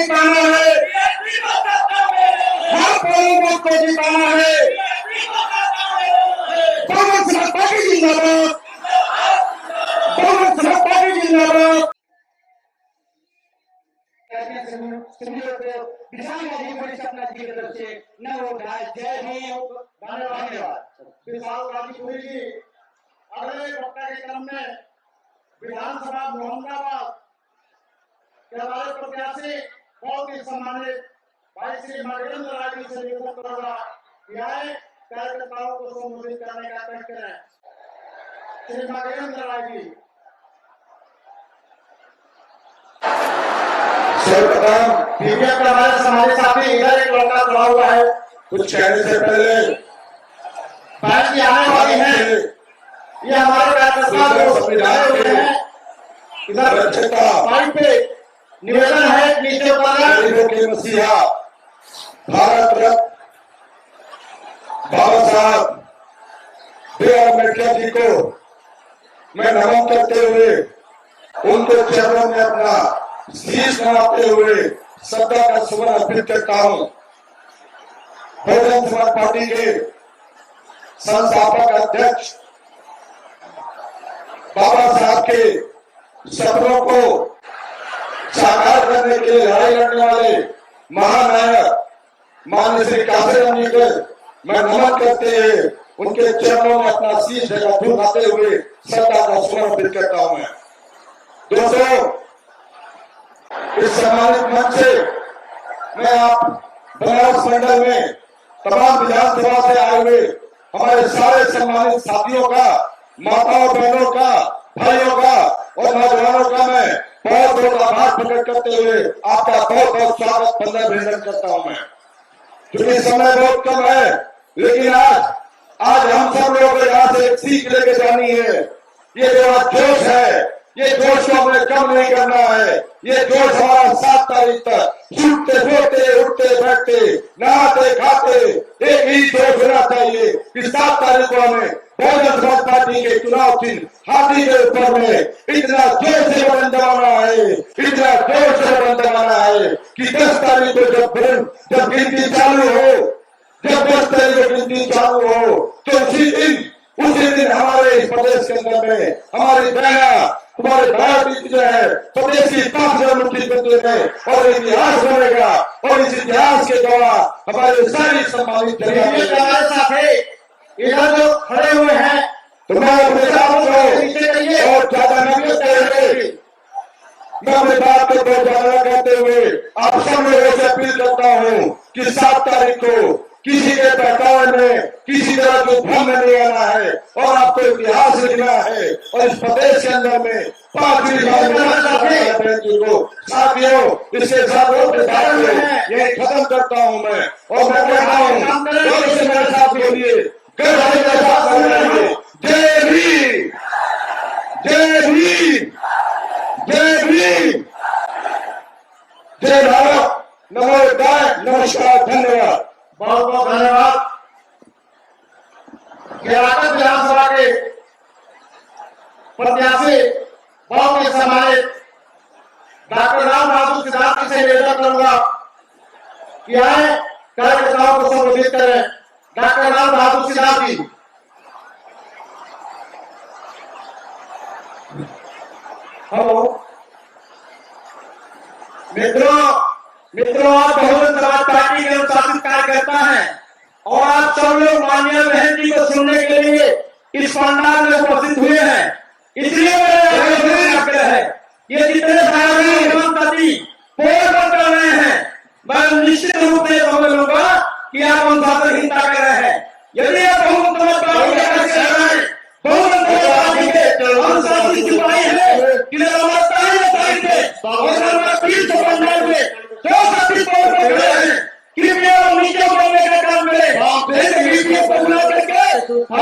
जिताना है, हर बहुमत को जिताना है। बहुमत समाज पार्टी जिंदाबाद, बहुमत समाज पार्टी जिंदाबाद। किसान गाजीपुर से अपना जी की तरफ से नवोदय जय भीम धन्यवाद। विशाल गाजीपुरी जी अगले वक्ता के क्रम में विधानसभा मोहम्मदाबाद के हमारे प्रत्याशी बहुत ही सम्मानित भाई श्री नागेंद्र राय जी से निवेदन करूंगा कि आए कार्यकर्ताओं को संबोधित करने का प्रयास करें। श्री नागेंद्र राय जी। सर्वप्रथम पीडीएफ के हमारे समाजी साथी इधर एक लड़का खड़ा हुआ है, कुछ कहने से पहले बैठ की आने वाली है। ये हमारे कार्यकर्ता संविधान के इधर पाइप पे निवेदन है, नीचे गरीबों के मसीहा भारत रत्न बाबा साहब बी.आर. अम्बेडकर जी को मैं नमन करते हुए उनके चरणों में अपना शीश नवाते हुए श्रद्धा का सुमन अर्पित करता हूं। बहुजन समाज पार्टी के संस्थापक अध्यक्ष बाबा साहब के सपनों को साकार करने के लिए लड़ाई लड़ने वाले महानायक माननीय श्री काशीराम जी को मैं नमन करते हुए उनके चरणों में अपना शीश झुकाते हुए श्रद्धा का सुमन अर्पित करता हूं। मैं दोस्तों, इस सम्मानित मंच से मैं आप बनारस मंडल में तमाम विधानसभा से आए हुए हमारे सारे सम्मानित साथियों का, माताओं बहनों का, भाइयों का और नौजवानों का मैं बहुत बहुत आभार प्रकट करते हुए आपका बहुत बहुत स्वागत बंदन अभिनंदन करता हूं। मैं क्योंकि समय बहुत कम है, लेकिन आज हम सब लोगों को यहाँ से एक सीख लेके जानी है। ये जो आज जोश है, ये जोश को हमें कम नहीं करना है। ये जोश हमारा 7 तारीख तक छूटते बोलते उठते बैठते नहाते खाते एक ही जोश होना चाहिए कि 7 तारीख को हमें बहुजन समाज पार्टी के चुनाव चिन्ह हाथी के ऊपर में इतना जोर से बटन दबाना है, इतना जोर से बटन दबाना है कि 10 तारीख को जब गिनती चालू हो, जब 10 तारीख को गिनती चालू हो तो उसी दिन हमारे इस प्रदेश के अंदर में हमारी बहना तुम्हारे भारत जो है प्रदेश की 5 मुख्यमंत्री में और इतिहास बनेगा और इस इतिहास के द्वारा हमारे सारी सम्मानित इधर जो खड़े हुए हैं तो मैं और ज्यादा नहीं करते हुए मैं अपनी बात को बहुत ज्यादा कहते हुए आप सब लोगों से अपील करता हूँ कि 7 तारीख को किसी के बहकावे में किसी तरह को भ्रम में नहीं आना है और आपको इतिहास लिखना है और इस प्रदेश के अंदर में 5 को साथियों इसके साथ ये खत्म करता हूं मैं और मैं कहता हूं मेरे साथ बोलिए जय भीम, जय भीम, जय भीम, जय भारत, नमोदय, नमस्कार, धन्यवाद। बहुत बहुत धन्यवाद। केराकत विधानसभा के प्रत्याशी बहुत ही सम्मानित डॉक्टर राम बहादुर सिद्धार्थ से निवेदन करूंगा कि आए कार्यकर्ताओं को संबोधित करें। डॉक्टर राम बहादुर सिद्धार्थ जी। हेलो मित्रों, आप बहुजन समाज पार्टी के अनुशासित कार्यकर्ता हैं और आप सब लोग माननीय बहन जी को सुनने के लिए इस पंडाल में उपस्थित हुए हैं। इसलिए मेरे आग्रह है, ये जितने साथी पोल पर कर रहे हैं, मैं निश्चित रूप से समझूंगा कि आप अनुशासनहीनता कर रहे हैं। यदि आप बहुजन समाज पार्टी के अनुशासित सिपाही है कि कृपया नीचे बोलने का काम करें,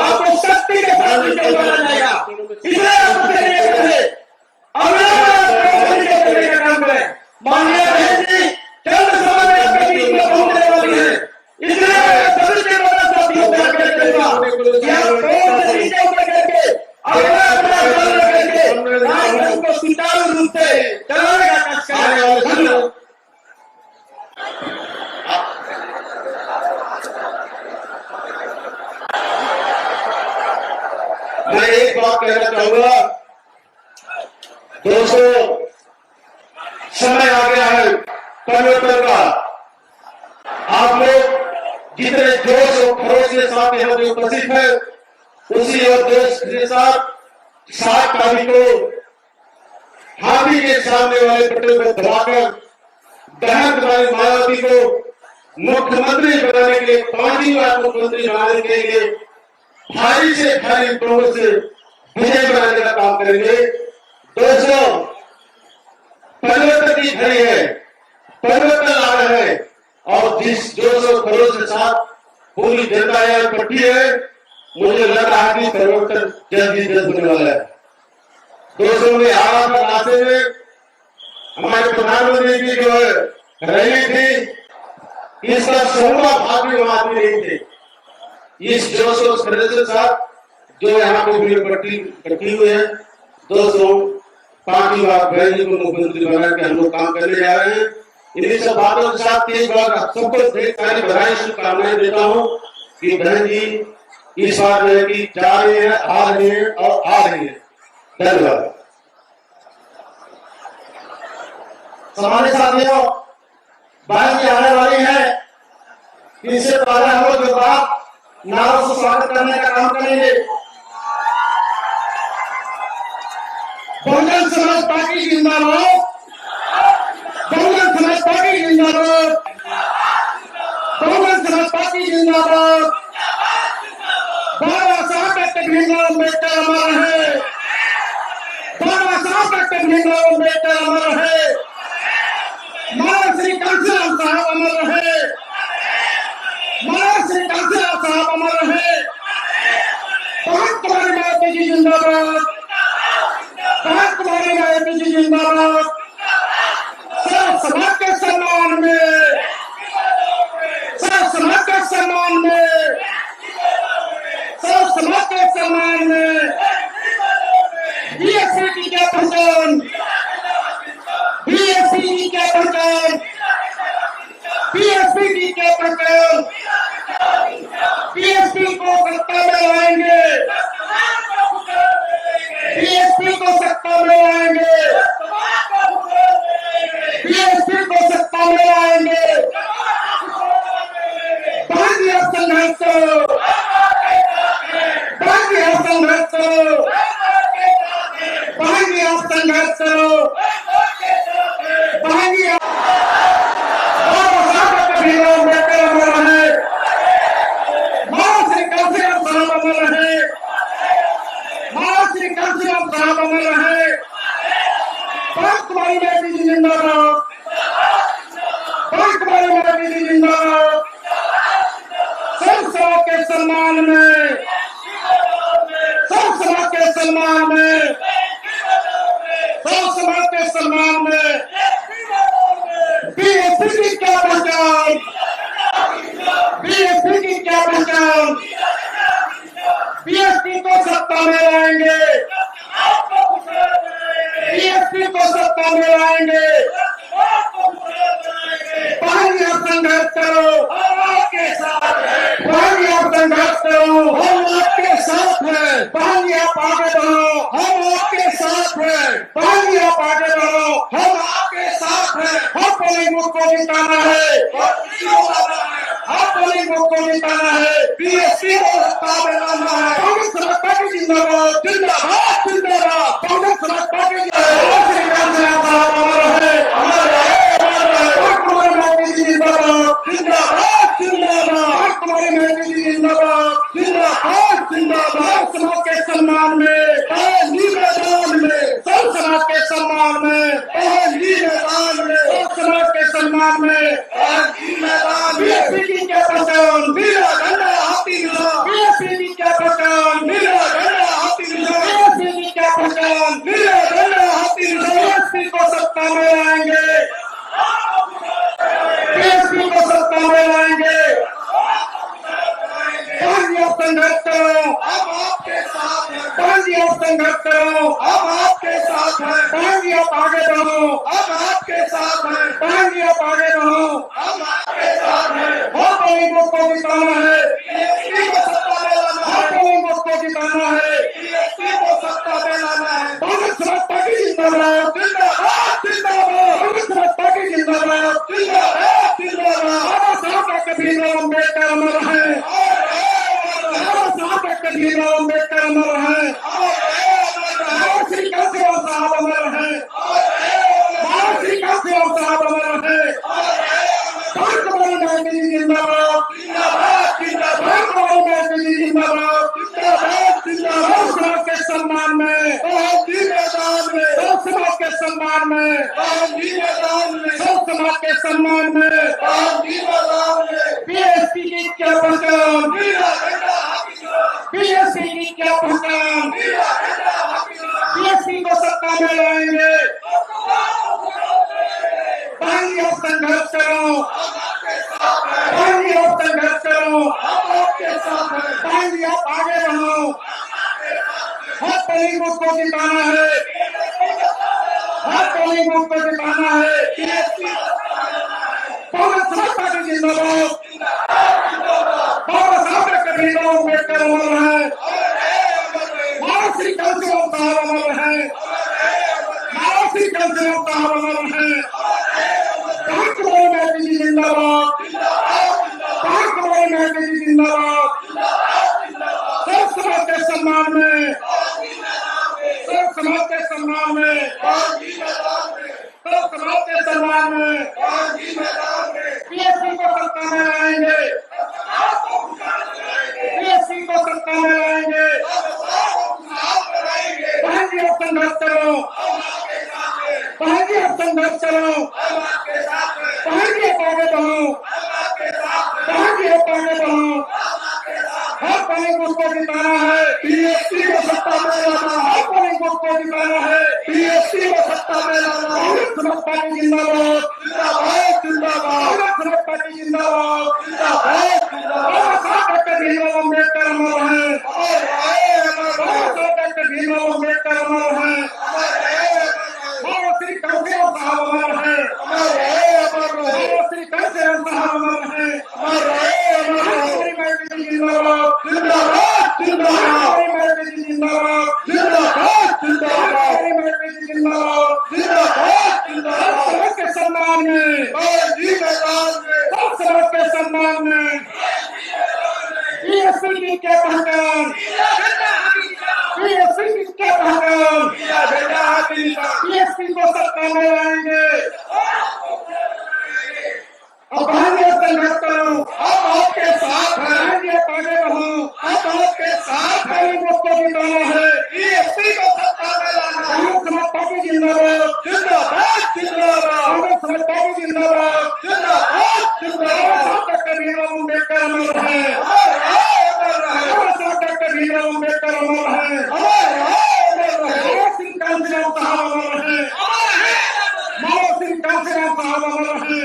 आपको शक्ति के साथ नीचे बोला जाएगा। इसलिए का काम करें। माननीय बहन जी चंद समय में आपके बीच में पहुंचने वाली है, इसलिए सभी के द्वारा साथियों से आग्रह करूंगा कि आप नीचे उतर करके को सुचारू रूप से चलाने का कहना चाहूंगा, दोस्तों समय आ गया है परिवर्तन का। आप लोग जितने जोश और खरोश के साथ यहाँ पे उपस्थित है, उसी और जोश के साथ 7 तारीख को हाथी के सामने वाले पटेल को दबाकर दहन वाली मायावती को मुख्यमंत्री बनाने के लिए, 5वीं बार मुख्यमंत्री बनाने के लिए भारी से भारी बहुमत से विजय बनाने का काम करेंगे। दोस्तों परिवर्तन की घड़ी है, परिवर्तन आ रहा है और जिस जोश और खरोश के साथ पूरी जनता यहाँ इकट्ठी है, मुझे लग रहा है कि परिवर्तन जल्द ही जल्द होने वाला है। दोस्तों ने आवाज पर रास्ते में हमारे प्रधानमंत्री की जो रैली थी, इसका 16वां भाग भी वहां आदमी नहीं थे। इस जोश और खरोश के साथ जो यहाँ पे भीड़ इकट्ठी हुई है, दोस्तों 5वीं बार बहन जी को मुख्यमंत्री बना के हम लोग काम करने जा रहे हैं। इन्हीं सब बातों के साथ 3 बार सबको ढेर सारी बधाई शुभकामनाएं देता हूँ कि बहन जी इस बार जो है कि जा रही है, आ रही है और आ रही है। धन्यवाद। हमारे साथियों, बहन जी आने वाली है, इससे पहले हम लोग जो बात नारों से स्वागत करने का काम करेंगे। बहुजन समाज पार्टी जिंदाबाद, बहुजन समाज पार्टी जिंदाबाद, बहुजन समाज पार्टी जिंदाबाद। बाबा साहब डॉक्टर भीमराव अम्बेडकर अमर है, बाबा साहब डॉक्टर भीमराव अम्बेडकर अमर है, महाराज श्री कांशीराम साहब अमर है, महाराज श्री कांशीराम साहब अमर है। बहुत कुमारी मायावती जी जिंदाबाद, बहुत कुमारी मायावती जी जिंदाबाद। सब समाज के सम्मान में, सब समाज के सम्मान में, सब समाज के सम्मान में बीएसपी की क्या पहचान, बीएसपी की क्या पहचान, बीएसपी की क्या पहचान। बीएसपी को सत्ता में लाएंगे, बीएसपी को सत्ता में लाएंगे, बीएसपी को सत्ता में लाएंगे। भाग्य संघर्ष करो, भाग्य संघर्ष करो, भाग्य संघर्ष करो, भाग्य। बाबा साहब भीमराव अम्बेडकर अमर है, महाराज श्री कांशीराम साहब अमर है, महाराज श्री कांशीराम साहब अमर है। बहुत कुमारी मायावती जी जिंदाबाद, बहुत कुमारी मायावती जी जिंदाबाद। सब समाज के सम्मान में, सब समाज के सम्मान में, सब समाज के सम्मान में बीएसपी की क्या पहचान, बीएसपी की क्या पहचान। बीएसपी को सत्ता में लाएंगे, बीएसपी को सत्ता में लाएंगे। भाग्य संघर्ष करो, हम आपके साथ हैं, भाग्य संघर्ष करो, हम आपके साथ हैं, भाग्य आगे बढ़ो, हम आपके साथ हैं, भाग्य आगे बढ़ो, हम आपके साथ हैं। हम पोलिंग बूथ को जिताना है, हम पोलिंग बूथ को जिताना है, बीएसपी को सत्ता में लाना है। कांग्रेस समाज पार्टी जिंदाबाद, जिंदाबाद, जिंदाबाद। कांग्रेस समाज पार्टी जिंदाबाद। श्री कांशीराम साहब अमर है, अमर है, अमर है। बहुत कुमारी मायावती जी जिंदाबाद, जिंदाबाद, जिंदाबाद। कुमारी मायावती जी जिंदाबाद, जिंदाबाद, जिंदाबाद। समाज के सम्मान में, पहली मैदान में, सब समाज के सम्मान में, पहली मैदान में, सब समाज के सम्मान में, पहली मैदान। बीएसपी की क्या पहचान, वीरा गंडा हाथी मिला, बीएसपी की क्या पहचान, वीरा गंडा हाथी मिला, बीएसपी की क्या पहचान, वीरा गंडा हाथी मिला। बीएसपी को सत्ता में लाएंगे, बीएसपी को सत्ता में लाएंगे। भाग्य संघर्ष करो, हम आपके साथ हैं, भाग्य संघर्ष करो, हम आपके साथ हैं, भाग्य आगे बढ़ो, हम आपके साथ हैं, भाग्य आगे बढ़ो, हम आपके साथ हैं। हम पोलिंग बूथ को जिताना है, बीएसपी को सत्ता में लाना है, हम पोलिंग बूथ को जिताना है, बीएसपी को सत्ता जिंदाबाद जिंदाबाद जिंदाबाद समाज पार्टी जिंदाबाद जिंदाबाद जिंदाबाद बाबा साहब डॉक्टर भीमराव अम्बेडकर अमर है बाबा साहब डॉक्टर भीमराव अम्बेडकर अमर है बाबा श्री कांशीराम साहब अमर है बाबा श्री कांशीराम साहब अमर है कमल नायक जी जिंदाबाद जिंदाबाद जिंदाबाद कमल नायक जी जिंदाबाद जिंदाबाद जिंदाबाद समाज के सम्मान में मैदान में समाज के सम्मान में मैदान में समाज के सम्मान में बीएसपी की क्या पहचान बीएसपी की क्या पहचान बीएसपी को सत्ता में लाएंगे पाएंगे आप संघर्ष करो पाएंगे आप संघर्ष करो पाएंगे आप आगे बढ़ो हर पोलिंग बूथ को जिताना है हर पोलिंग बूथ को जिताना है कांग्रेस समाज पार्टी जिंदाबाद बाबा साहब डॉक्टर भीमराव अम्बेडकर अमर है बाबा श्री कांशीराम साहब अमर है बाबा श्री कांशीराम साहब अमर है कमल नायक जी जिंदाबाद कमल नायक जी जिंदाबाद सब समाज के सम्मान में सब समाज के सम्मान में सब समाज के सम्मान में बीएसपी को सत्ता में लाएंगे बीएसपी को सत्ता में लाएंगे पाएंगे आप संघर्ष करो पाएंगे आप संघर्ष करो पाएंगे आप आगे बढ़ो पाएंगे आप आगे बढ़ो हर पोलिंग बूथ को जिताना है बीएसपी को सत्ता में लाना हर पोलिंग बूथ को जिताना है बीएसपी को सत्ता में लाना समाज पार्टी जिंदाबाद जिंदाबाद जिंदाबाद समाज पार्टी जिंदाबाद जिंदाबाद बाबा साहब डॉक्टर भीमराव अम्बेडकर अमर है बाबा साहब डॉक्टर भीमराव अम्बेडकर अमर है बाबा श्री कांशीराम साहब अमर है बाबा श्री कांशीराम साहब अमर है जिंदाबाद जिंदाबाद जिंदाबाद जिंदाबाद जिंदाबाद जिंदाबाद जिंदाबाद जिंदाबाद समाज के सम्मान में सब समाज के सम्मान में बीएसपी की क्या पहचान बीएसपी की क्या पहचान बीएसपी को सत्ता में लाएंगे अब आगे संघर्ष करो हम आपके साथ हैं आगे आगे बढ़ो हम आपके साथ हैं मुझको जिताना है बीएसपी को सत्ता में लाना कांग्रेस समाज पार्टी जिंदाबाद जिंदाबाद जिंदाबाद कांग्रेस समाज पार्टी जिंदाबाद जिंदाबाद जिंदाबाद डॉक्टर भीमराव अम्बेडकर अमर है बाबा साहब डॉक्टर भीमराव अम्बेडकर अमर है बाबा श्री कांशीराम साहब अमर है बाबा श्री कांशीराम साहब अमर है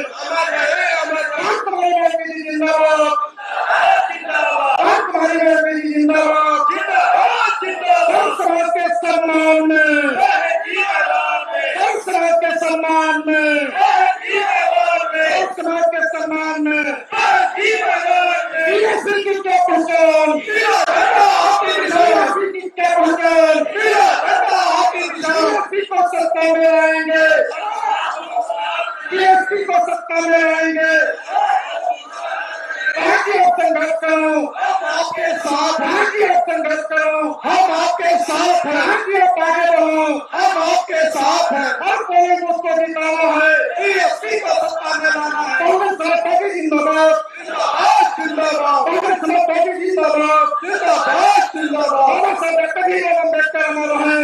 कमल नायक जी जिंदाबाद कमल नायक जी जिंदाबाद सब समाज के सम्मान में सब समाज के सम्मान में सब समाज के सम्मान में बीएसपी की क्या पहचान बीएसपी की क्या पहचान बीएसपी को सत्ता में लाएंगे बीएसपी को सत्ता में लाएंगे आगे आप संघर्ष करो हम आपके साथ आगे आप संघर्ष करो हम आपके साथ हैं आगे आप आगे बढ़ो हम आपके साथ हैं हर पोलिंग बूथ को जिताना है बीएसपी को सत्ता में लाना है कांग्रेस समाज पार्टी जिंदाबाद जिंदाबाद कांग्रेस समाज पार्टी जिंदाबाद जिंदाबाद जिंदाबाद बाबा साहब डॉक्टर भीमराव अम्बेडकर अमर है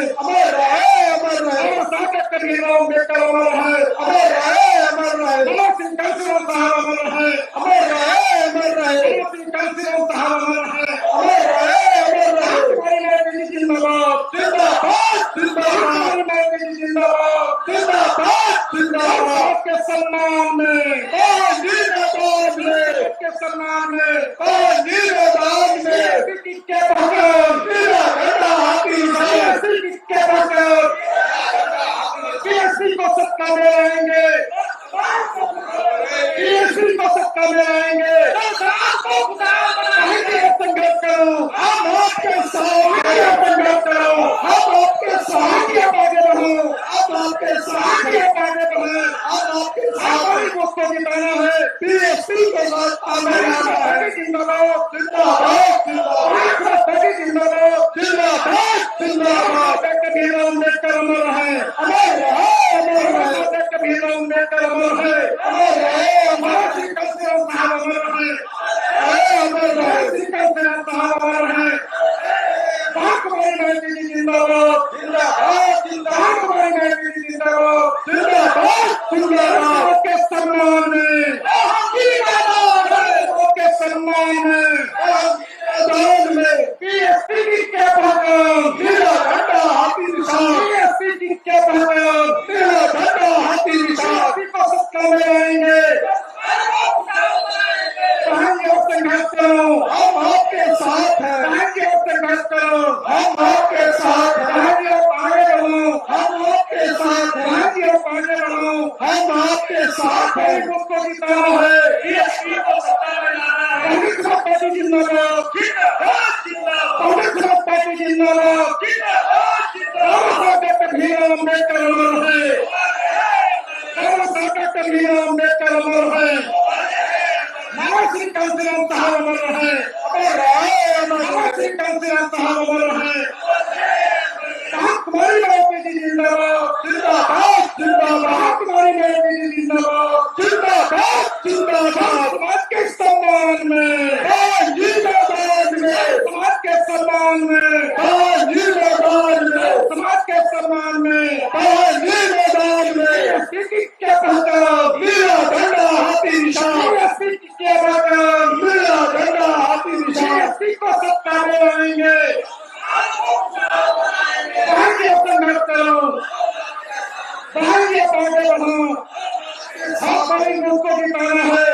बाबा साहब डॉक्टर भीमराव अम्बेडकर अमर है बाबा श्री कांशीराम साहब अमर है बाबा श्री कांशीराम साहब अमर है कमल नायक जी जिंदाबाद जिंदाबाद जिंदाबाद कमल नायक जी जिंदाबाद जिंदाबाद जिंदाबाद के सम्मान में के सम्मान में क्या पहचान क्या पहचान बीएसपी को सत्ता में लाएंगे बीएसपी को सत्ता में लाएंगे संघर्ष करो हम आपके साथ संघर्ष करो हम आपके साथ आगे बढ़ो आपके साथ आगे आगे बढ़े, हम आपके हमारी साथ दोस्तों की कहना है बीएसपी के साथ आगे जाना है। जिंदाबाद जिंदाबाद जिंदाबाद जिंदाबाद जिंदाबाद जिंदाबाद। डॉक्टर भीमराव अम्बेडकर अमर है, अमर रहे अमर रहे डॉक्टर भीमराव अम्बेडकर अमर है, अमर रहे अमर श्री कांशीराम साहब अमर है, रहे अमर रहे। श्री कांशीराम साहब अमर है। महात्मा गांधी जी जिंदाबाद, जिंदाबाद जिंदाबाद महात्मा गांधी जी जिंदाबाद। जिंदाबाद जिंदाबाद। के सम्मान में, के सम्मान में मैदान में बीएसपी की क्या पहचान, नीला झंडा हाथी निशान, बीएसपी की क्या पहचान, नीला झंडा हाथी निशान। बीएसपी को सत्ता में आएंगे, कहेंगे और संघर्ष करो, हम आपके साथ हैं, कहेंगे और संघर्ष करो, हम आपके साथ हैं, कहेंगे और आगे बढ़ो, हम आपके साथ हैं, कहेंगे और आगे बढ़ो। हम आपके साथ हमारी हैं। दोस्तों की तरह है, बीएसपी को सत्ता में लाना है। कांग्रेस पार्टी जिंदाबाद, कांग्रेस पार्टी जिंदाबाद, डॉक्टर भीमराव अम्बेडकर अमर है, डॉक्टर भीमराव अम्बेडकर अमर है, श्री कांशीराम साहब अमर है, अमर रहे अमर रहे। श्री कांशीराम साहब अमर है। कुमारी मायावती जी जिंदाबाद, जिंदाबाद जिंदाबाद कुमारी मायावती जी जिंदाबाद। जिंदाबाद जिंदाबाद। समाज के सम्मान में, जिंदाबाद में समाज के सम्मान में, जिंदाबाद में समाज के सम्मान में जिंदाबाद में बीएसपी की क्या पहचान, नीला झंडा हाथी निशान, बीएसपी की क्या पहचान, नीला झंडा हाथी निशान। बीएसपी को सत्ता में लाएंगे, कहेंगे संघर्ष करो, कहेंगे आगे बढ़ो। हमारी दोस्तों की कहना है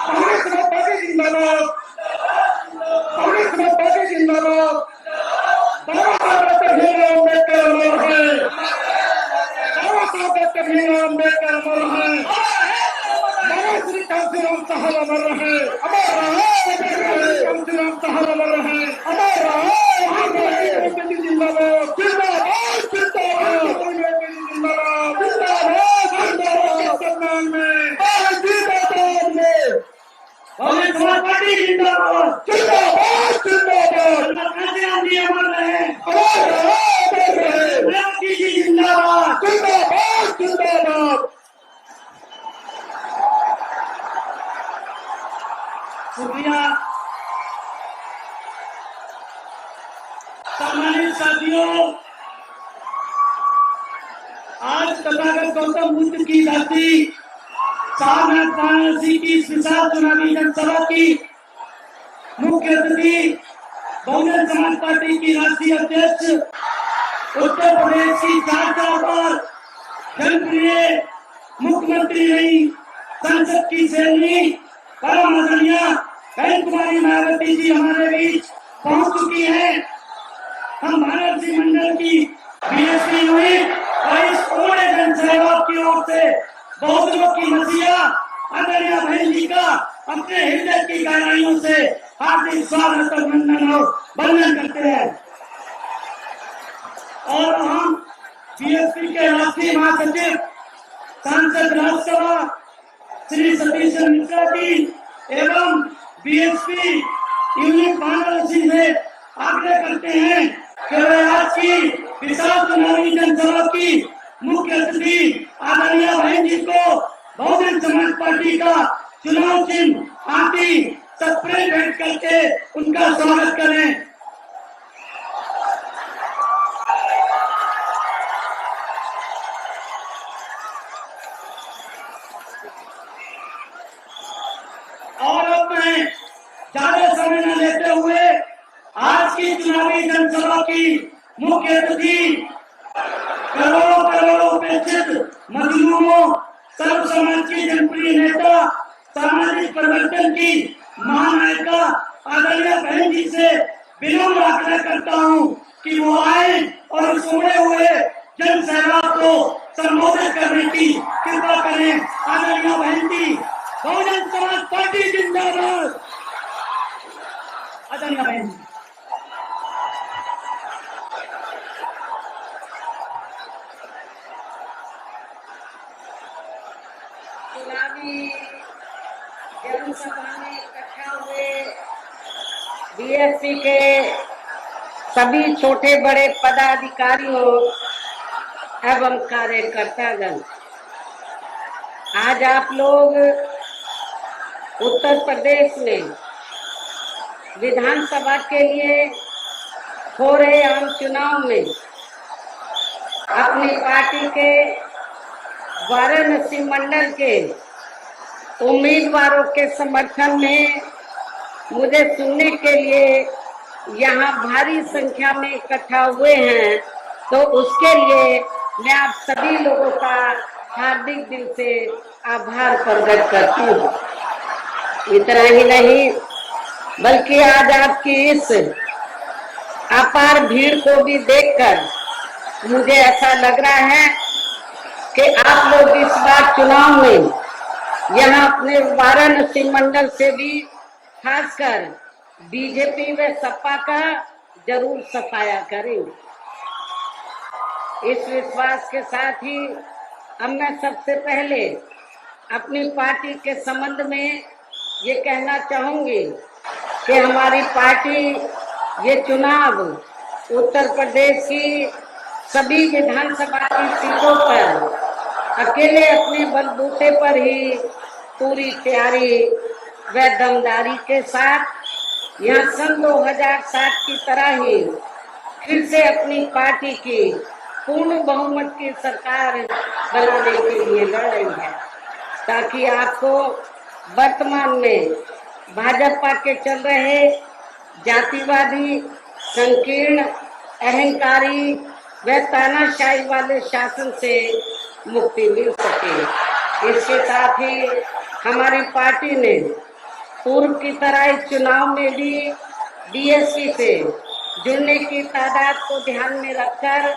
कांग्रेस पार्टी जिंदाबाद, कांग्रेस पार्टी जिंदाबाद। बाबा साहब डॉक्टर भीमराव अम्बेडकर अमर है, बाबा साहब डॉक्टर भीमराव अम्बेडकर अमर है, बाबा श्री कांशीराम साहब अमर है, अमर रहे श्री कांशीराम साहब अमर है, अमर रहे जिंदाबाद, जिंदाबाद जिंदाबाद जिंदाबाद, जिंदाबाद सम्मान में जिंदाबाद में कांग्रेस पार्टी जिंदाबाद, जिंदाबाद जिंदाबाद कांशीराम जी अमर रहे, अमर रहे मायावती जी जिंदाबाद। जिंदाबाद जिंदाबाद। शुक्रिया। सम्मानित साथियों, आज तथागत गौतम बुद्ध की धरती सारनाथ वाराणसी की इस विशाल चुनावी जनसभा की मुख्य अतिथि बहुजन समाज पार्टी की राष्ट्रीय अध्यक्ष, उत्तर प्रदेश की 4 बार जनप्रिय मुख्यमंत्री रही, संसद की सेवनी परम आदरणीय बहन कुमारी मायावती जी हमारे बीच पहुंच चुकी है। हम वाराणसी मंडल की बीएसपी हुई और इस पूरे जनसहयोग की ओर से बहुजनों की मसीहा आदरणीय बहन जी का अपने हृदय की गहराइयों से हार्दिक स्वागत अभिनंदन और वंदन करते हैं। और हम बीएसपी के राष्ट्रीय महासचिव सांसद राज्यसभा श्री सतीश मिश्रा जी एवं बीएसपी यूनिट वाराणसी से आग्रह करते हैं कि वे आज की विशाल चुनावी जनसभा की मुख्य अतिथि आदरणीय बहन जी को बहुजन समाज पार्टी का चुनाव चिन्ह आंटी स्प्रे भेंट करके उनका स्वागत करें। और अब मैं ज्यादा समय न लेते हुए आज की चुनावी जनसभा की मुख्य अतिथि करोड़ों करोड़ों अपेक्षित मजलूमों सर्व समाज की जनप्रिय नेता, सामाजिक परिवर्तन की महानायिका आदरणीय बहन जी से विनम्र आग्रह करता हूँ कि वो आए और इस उमड़े हुए जन सैलाब को संबोधित करने की कृपा करें। आदरणीय बहन जी, बहुजन समाज पार्टी जिंदाबाद। आदरणीय बहन जी। चुनावी जनसभा में इकट्ठा हुए बीएसपी के सभी छोटे बड़े पदाधिकारियों एवं कार्यकर्तागण, आज आप लोग उत्तर प्रदेश में विधानसभा के लिए हो रहे आम चुनाव में अपनी पार्टी के वाराणसी मंडल के उम्मीदवारों के समर्थन में मुझे सुनने के लिए यहाँ भारी संख्या में इकट्ठा हुए हैं, तो उसके लिए मैं आप सभी लोगों का हार्दिक दिल से आभार प्रकट करती हूँ। इतना ही नहीं, बल्कि आज आपकी इस अपार भीड़ को भी देखकर मुझे ऐसा लग रहा है कि आप लोग इस बार चुनाव में यहाँ अपने वाराणसी मंडल से भी खासकर बीजेपी व सपा का जरूर सफाया करेंगे। इस विश्वास के साथ ही अब मैं सबसे पहले अपनी पार्टी के संबंध में ये कहना चाहूंगी कि हमारी पार्टी ये चुनाव उत्तर प्रदेश की सभी विधानसभा की सीटों पर अकेले अपने बलबूते पर ही पूरी तैयारी व दमदारी के साथ यहाँ सन 2007 की तरह ही फिर से अपनी पार्टी की पूर्ण बहुमत की सरकार बनाने के लिए लड़ रही है, ताकि आपको वर्तमान में भाजपा के चल रहे जातिवादी, संकीर्ण, अहंकारी व तानाशाही वाले शासन से मुक्ति मिल सके। इसके साथ ही हमारी पार्टी ने पूर्व की तरह इस चुनाव में भी बीएसपी से जुड़ने की तादाद को ध्यान में रखकर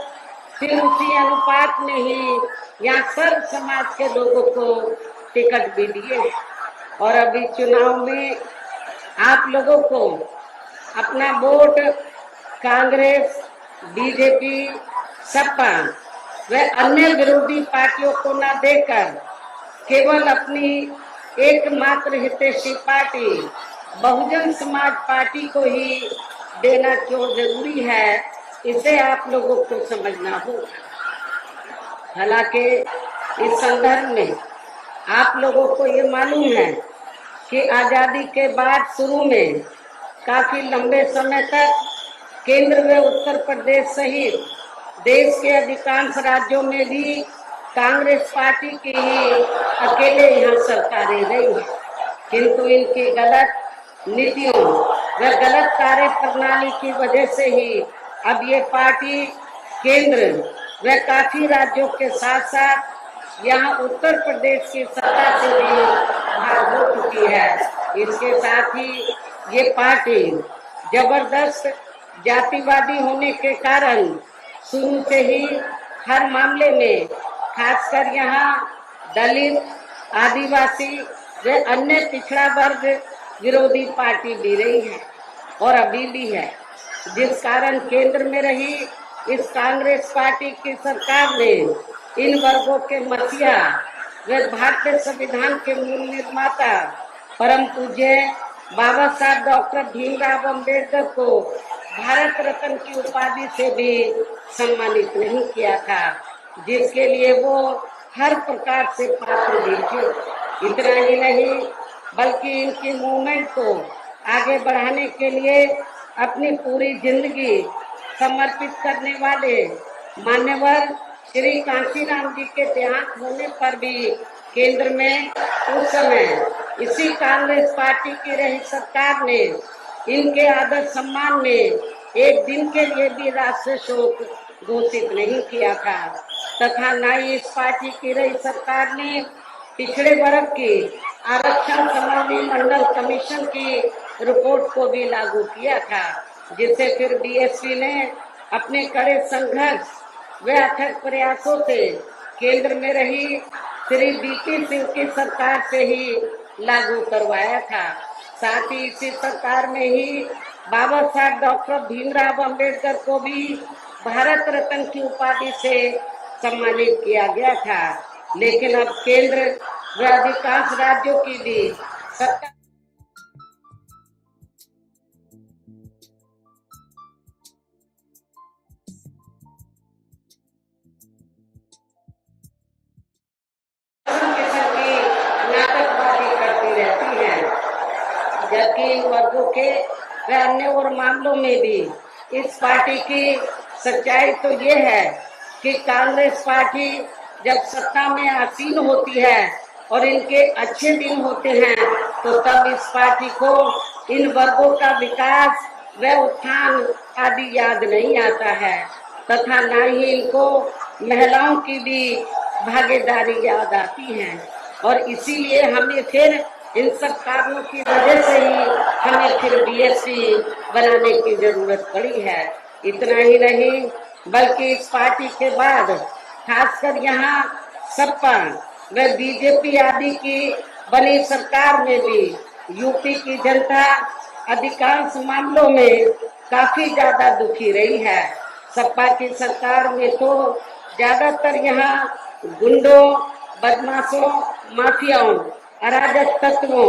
फिर उसी अनुपात में ही यहाँ सर्व समाज के लोगों को टिकट भी दिए। और अभी चुनाव में आप लोगों को अपना वोट कांग्रेस, बीजेपी, सपा व अन्य विरोधी पार्टियों को न देकर केवल अपनी एकमात्र हितैषी पार्टी बहुजन समाज पार्टी को ही देना क्यों जरूरी है, इसे आप लोगों को समझना होगा। हालांकि इस संदर्भ में आप लोगों को ये मालूम है कि आजादी के बाद शुरू में काफी लंबे समय तक केंद्र व उत्तर प्रदेश सहित देश के अधिकांश राज्यों में भी कांग्रेस पार्टी की ही अकेले यहाँ सरकारें रही हैं, किंतु इनकी गलत नीतियों व गलत कार्य प्रणाली की वजह से ही अब ये पार्टी केंद्र व काफी राज्यों के साथ साथ यहाँ उत्तर प्रदेश की सत्ता से भी बाहर हो चुकी है। इसके साथ ही ये पार्टी जबरदस्त जातिवादी होने के कारण शुरू से ही हर मामले में खासकर यहाँ दलित, आदिवासी व अन्य पिछड़ा वर्ग विरोधी पार्टी भी रही है और अभी भी है, जिस कारण केंद्र में रही इस कांग्रेस पार्टी की सरकार ने इन वर्गों के मसीहा व भारतीय संविधान के मूल निर्माता परम पूज्य बाबा साहब डॉक्टर भीमराव अम्बेडकर को भारत रत्न की उपाधि से भी सम्मानित नहीं किया था, जिसके लिए वो हर प्रकार से पात्र भी थे। इतना ही नहीं, बल्कि इनकी मूवमेंट को आगे बढ़ाने के लिए अपनी पूरी जिंदगी समर्पित करने वाले मान्यवर श्री कांशीराम जी के देहांत होने पर भी केंद्र में उस समय इसी कांग्रेस पार्टी की रही सरकार ने इनके आदर सम्मान में एक दिन के लिए भी राष्ट्रीय शोक घोषित नहीं किया था, तथा न ही इस पार्टी की रही सरकार ने पिछड़े वर्ग की आरक्षण समाधि मंडल कमीशन की रिपोर्ट को भी लागू किया था, जिसे फिर बीएसपी ने अपने कड़े संघर्ष व अथक प्रयासों से केंद्र में रही श्री बीपी सिंह की सरकार से ही लागू करवाया था। साथ ही इसी सरकार में ही बाबा साहब डॉक्टर भीमराव अम्बेडकर को भी भारत रत्न की उपाधि से सम्मानित किया गया था। लेकिन अब केंद्र व अधिकांश राज्यों की भी सत्ता किस्म की नाटकबाजी करती रहती है, जबकि इन वर्गों के व अन्य और मामलों में भी इस पार्टी की सच्चाई तो ये है कि कांग्रेस पार्टी जब सत्ता में आसीन होती है और इनके अच्छे दिन होते हैं तो तब इस पार्टी को इन वर्गों का विकास व उत्थान आदि याद नहीं आता है तथा न ही इनको महिलाओं की भी भागीदारी याद आती है और इसीलिए हमें फिर इन सब कारणों की वजह से ही हमें फिर बीएसपी बनाने की जरूरत पड़ी है। इतना ही नहीं बल्कि इस पार्टी के बाद खासकर यहाँ सपा व बीजेपी आदि की बनी सरकार में भी यूपी की जनता अधिकांश मामलों में काफी ज्यादा दुखी रही है। सपा की सरकार में तो ज्यादातर यहाँ गुंडों, बदमाशों, माफियाओं, अराजक तत्वों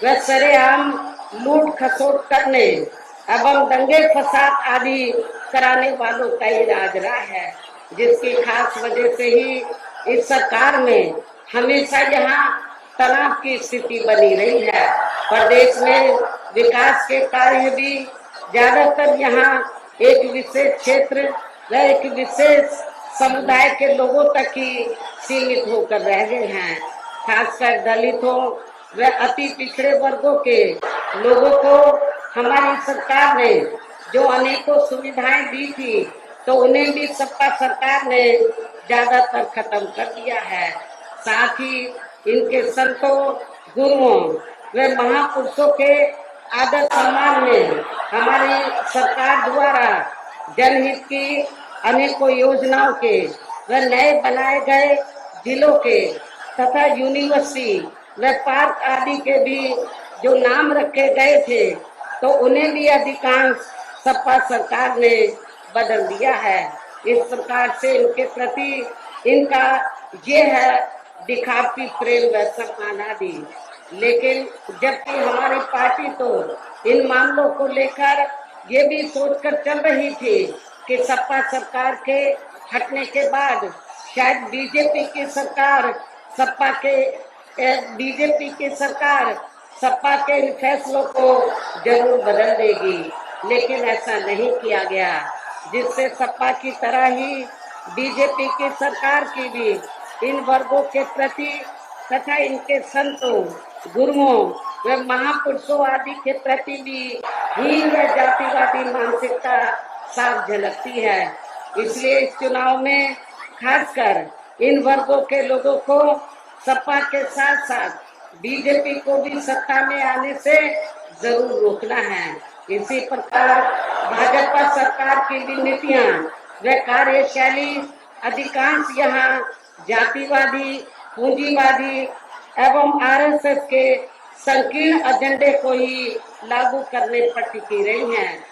व सरेआम लूट खसोट करने एवं दंगे फसाद आदि कराने वालों का ही राज रहा है, जिसकी खास वजह से ही इस सरकार में हमेशा यहाँ तनाव की स्थिति बनी रही है। प्रदेश में विकास के कार्य भी ज्यादातर यहाँ एक विशेष क्षेत्र व एक विशेष समुदाय के लोगों तक ही सीमित होकर रह गए हैं। खासकर दलितों व अति पिछड़े वर्गों के लोगों को हमारी सरकार ने जो अनेकों सुविधाएं दी थी तो उन्हें भी सपा सरकार ने ज्यादातर खत्म कर दिया है। साथ ही इनके संतों, गुरुओं व महापुरुषों के आदर सम्मान में हमारी सरकार द्वारा जनहित की अनेकों योजनाओं के व नए बनाए गए जिलों के तथा यूनिवर्सिटी व पार्क आदि के भी जो नाम रखे गए थे तो उन्हें भी अधिकांश सपा सरकार ने बदल दिया है। इस प्रकार से इनके प्रति इनका ये है दिखावटी प्रेम व सम्मान आदि। लेकिन जबकि हमारी पार्टी तो इन मामलों को लेकर ये भी सोचकर चल रही थी कि सपा सरकार के हटने के बाद शायद बीजेपी की सरकार सपा के इन फैसलों को जरूर बदल देगी, लेकिन ऐसा नहीं किया गया, जिससे सपा की तरह ही बीजेपी की सरकार की भी इन वर्गों के प्रति तथा इनके संतों, गुरुओं व महापुरुषों आदि के प्रति भी हीन व जातिवादी मानसिकता साफ झलकती है। इसलिए इस चुनाव में खासकर इन वर्गों के लोगों को सपा के साथ साथ बीजेपी को भी सत्ता में आने से जरूर रोकना है। इसी प्रकार भाजपा सरकार की भी नीतियां व कार्यशैली अधिकांश यहाँ जातिवादी, पूंजीवादी एवं आरएसएस के संकीर्ण एजेंडे को ही लागू करने पर टिकी रही हैं,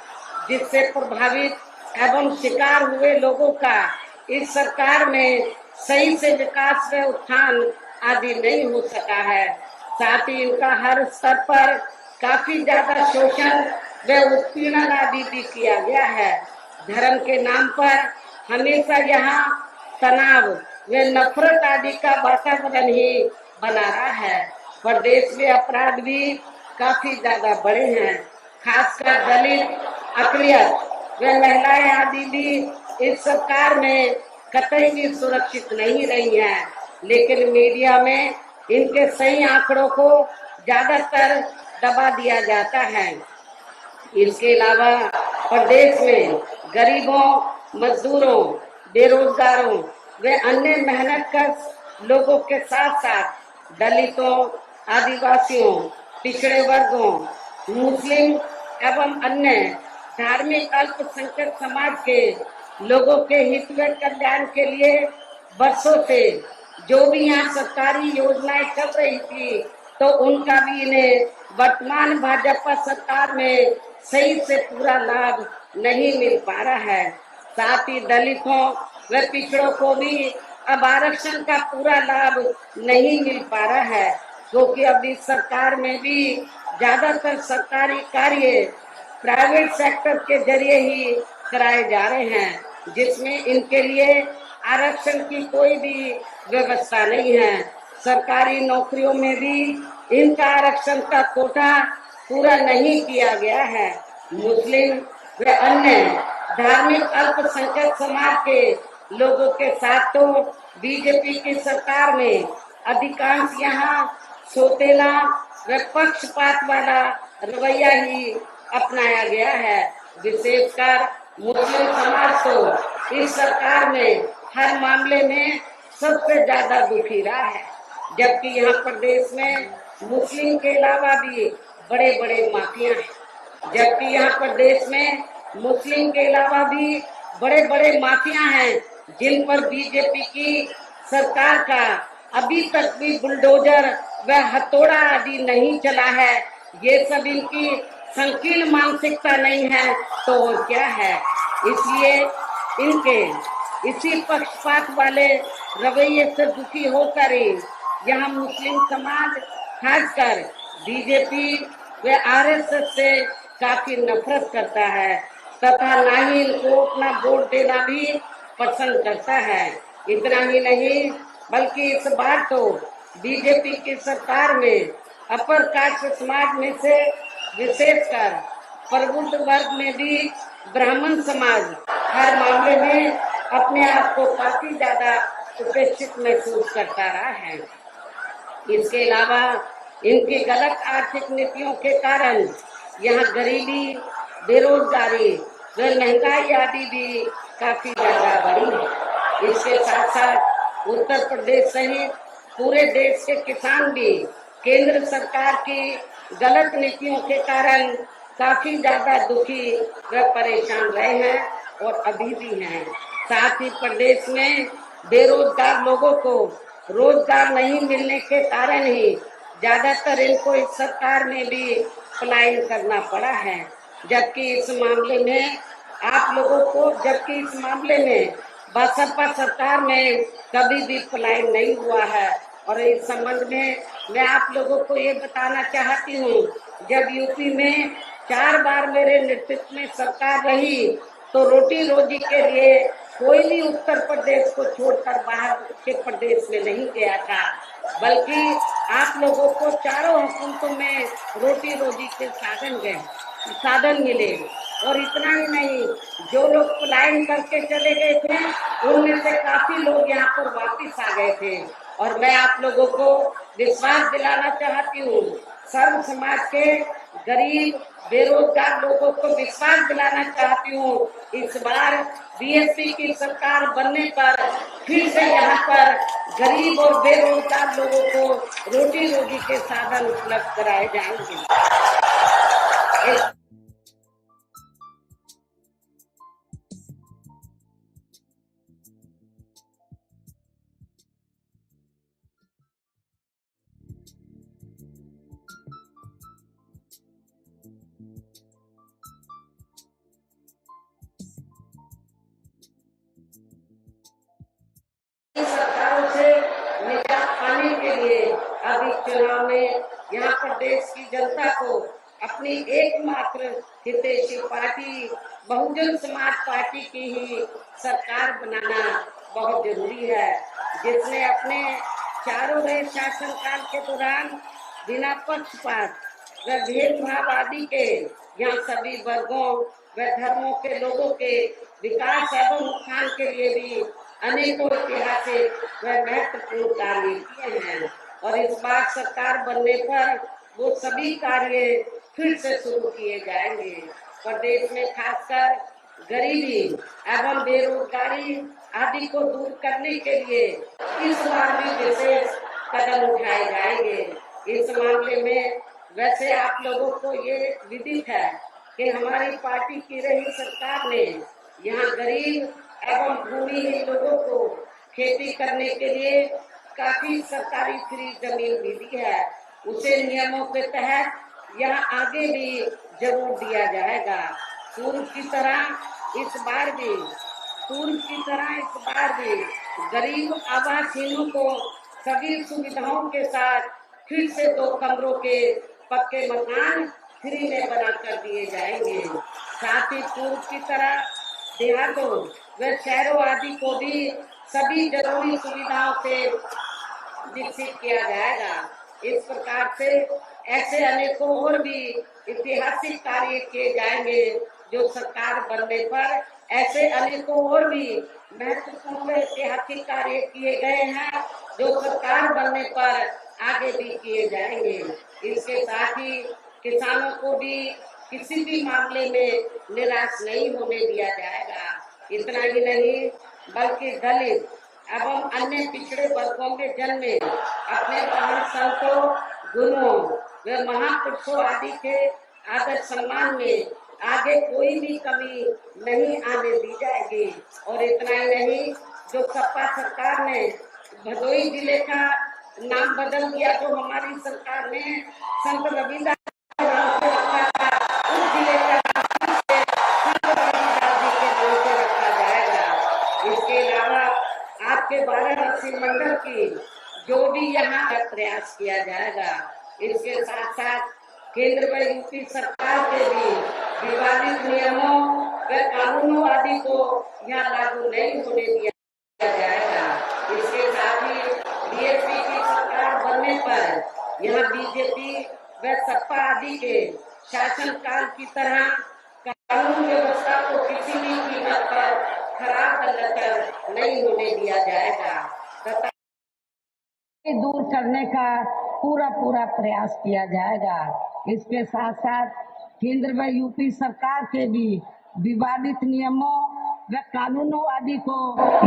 जिससे प्रभावित एवं शिकार हुए लोगों का इस सरकार में सही से विकास व उत्थान आदि नहीं हो सका है। साथ ही इनका हर स्तर पर काफी ज्यादा शोषण व उत्पीड़न आदि भी किया गया है। धर्म के नाम पर हमेशा यहाँ तनाव व नफरत आदि का वातावरण ही बना रहा है। प्रदेश में अपराध भी काफी ज्यादा बढ़े हैं। खासकर दलित, अकलियत व महिलाएं आदि भी इस सरकार में कतई भी सुरक्षित नहीं रही हैं, लेकिन मीडिया में इनके सही आंकड़ों को ज्यादातर दबा दिया जाता है। इसके अलावा प्रदेश में गरीबों, मजदूरों, बेरोजगारों व अन्य मेहनतकश लोगों के साथ साथ दलितों, आदिवासियों, पिछड़े वर्गों, मुस्लिम एवं अन्य धार्मिक अल्पसंख्यक समाज के लोगों के हित व कल्याण के लिए वर्षों से जो भी यहाँ सरकारी योजनाएं चल रही थी तो उनका भी इन्हें वर्तमान भाजपा सरकार में सही से पूरा लाभ नहीं मिल पा रहा है। साथ ही दलितों व पिछड़ों को भी अब आरक्षण का पूरा लाभ नहीं मिल पा रहा है, क्योंकि अब इस सरकार में भी ज्यादातर सरकारी कार्य प्राइवेट सेक्टर के जरिए ही कराए जा रहे हैं, जिसमें इनके लिए आरक्षण की कोई भी व्यवस्था नहीं है। सरकारी नौकरियों में भी इनका आरक्षण का कोटा पूरा नहीं किया गया है। मुस्लिम व अन्य धार्मिक अल्पसंख्यक समाज के लोगों के साथ तो बीजेपी की सरकार में अधिकांश यहाँ सौतेला व पक्षपात वाला रवैया ही अपनाया गया है। विशेषकर मुस्लिम समाज तो इस सरकार में हर मामले में सबसे ज्यादा दुखी रहा है, जबकि यहाँ प्रदेश में मुस्लिम के अलावा भी बड़े बड़े माफिया हैं। जबकि यहाँ प्रदेश में मुस्लिम के अलावा भी बड़े बड़े माफिया हैं, जिन पर बीजेपी की सरकार का अभी तक भी बुलडोजर व हथौड़ा आदि नहीं चला है। ये सब इनकी संकीर्ण मानसिकता नहीं है तो और क्या है। इसलिए इनके इसी पक्षपात वाले रवैये से दुखी होकर यहाँ मुस्लिम समाज खासकर बीजेपी व आरएसएस से काफी नफरत करता है तथा ना ही इनको अपना वोट देना भी पसंद करता है। इतना ही नहीं बल्कि इस बार तो बीजेपी की सरकार में अपर कास्ट समाज में से विशेषकर प्रबुद्ध वर्ग में भी ब्राह्मण समाज हर मामले में अपने आप को काफी ज्यादा उपेक्षित महसूस करता रहा है। इसके अलावा इनकी गलत आर्थिक नीतियों के कारण यहाँ गरीबी, बेरोजगारी व महंगाई आदि भी काफी ज्यादा बढ़ी है। इसके साथ साथ उत्तर प्रदेश सहित पूरे देश के किसान भी केंद्र सरकार की गलत नीतियों के कारण काफी ज्यादा दुखी व परेशान रहे हैं और अभी भी हैं। साथ ही प्रदेश में बेरोजगार लोगों को रोजगार नहीं मिलने के कारण ही ज्यादातर इनको इस सरकार में भी पलायन करना पड़ा है। जबकि इस मामले में बसपा सरकार में कभी भी पलायन नहीं हुआ है। और इस संबंध में मैं आप लोगों को ये बताना चाहती हूँ, जब यूपी में 4 बार मेरे नेतृत्व में सरकार रही तो रोटी रोजी के लिए कोई भी उत्तर प्रदेश को छोड़कर बाहर के प्रदेश में नहीं गया था, बल्कि आप लोगों को चारों हुकूमतों में रोटी रोजी के साधन मिले। और इतना ही नहीं, जो लोग पलायन करके चले गए थे उनमें से काफी लोग यहाँ पर वापिस आ गए थे। और मैं आप लोगों को विश्वास दिलाना चाहती हूँ, सर्व समाज के गरीब बेरोजगार लोगों को विश्वास दिलाना चाहती हूँ, इस बार बीएसपी की सरकार बनने पर फिर से यहाँ पर गरीब और बेरोजगार लोगों को रोटी रोजी के साधन उपलब्ध कराए जाएंगे। सरकारों से निजात पाने के लिए अब इस चुनाव में यहाँ प्रदेश की जनता को अपनी एकमात्र हितैषी पार्टी बहुजन समाज पार्टी की ही सरकार बनाना बहुत जरूरी है, जिसने अपने चारों रहे शासनकाल के दौरान बिना पक्षपात व भेदभाव आदि के यहाँ सभी वर्गों व धर्मों के लोगों के विकास एवं उत्थान के लिए भी अनेकों ऐतिहासिक व महत्वपूर्ण कार्य किए हैं। और इस बार सरकार बनने पर वो सभी कार्य फिर से शुरू किए जाएंगे। प्रदेश में खासकर गरीबी एवं बेरोजगारी आदि को दूर करने के लिए इस बार भी विशेष कदम उठाए जाएंगे। इस मामले में वैसे आप लोगों को ये विदित है कि हमारी पार्टी की रही सरकार ने यहाँ गरीब एवं भूमिहीन लोगों को खेती करने के लिए काफी सरकारी फ्री जमीन भी दी है। उसे नियमों के तहत यहाँ आगे भी जरूर दिया जाएगा। पूर्व की तरह इस बार भी पूर्व की तरह इस बार भी गरीब आवासहीनों को सभी सुविधाओं के साथ फिर से 2 कमरों के पक्के मकान फ्री में बना कर दिए जाएंगे। साथ ही पूर्व की तरह देहातों व शहरों आदि को भी सभी जरूरी सुविधाओं से विकसित किया जाएगा। इस प्रकार से ऐसे अनेकों और भी ऐतिहासिक कार्य किए जाएंगे जो सरकार बनने पर ऐसे अनेकों और भी महत्वपूर्ण ऐतिहासिक कार्य किए गए हैं जो सरकार बनने पर आगे भी किए जाएंगे। इसके साथ ही किसानों को भी किसी भी मामले में निराश नहीं होने दिया जाएगा। इतना ही नहीं बल्कि दलित एवं अन्य पिछड़े वर्गों के जन में अपने महान संतों, गुरुओं व महापुरुषों आदि के आदर सम्मान में आगे कोई भी कमी नहीं आने दी जाएगी। और इतना ही नहीं, जो सपा सरकार ने भदोही जिले का नाम बदल दिया, जो हमारी सरकार ने संत रविदास रखा था, उस जिले का संत रविदास जी के नाम से रखा जाएगा। इसके अलावा आपके वाराणसी मंडल की जो भी यहाँ प्रयास किया जाएगा। इसके साथ साथ केंद्र व यूपी सरकार के भी विवादित नियमों व कानूनों आदि को यहाँ लागू नहीं होने दिया जाएगा। इसके साथ ही बीएसपी की सरकार बनने पर यहाँ बीजेपी व सपा आदि के शासन काल की तरह कानून व्यवस्था को किसी भी कीमत पर खराब कर नहीं होने दिया जाएगा तथा दूर करने का पूरा प्रयास किया जाएगा। इसके साथ साथ केंद्र व यूपी सरकार के भी विवादित नियमों व कानूनों आदि को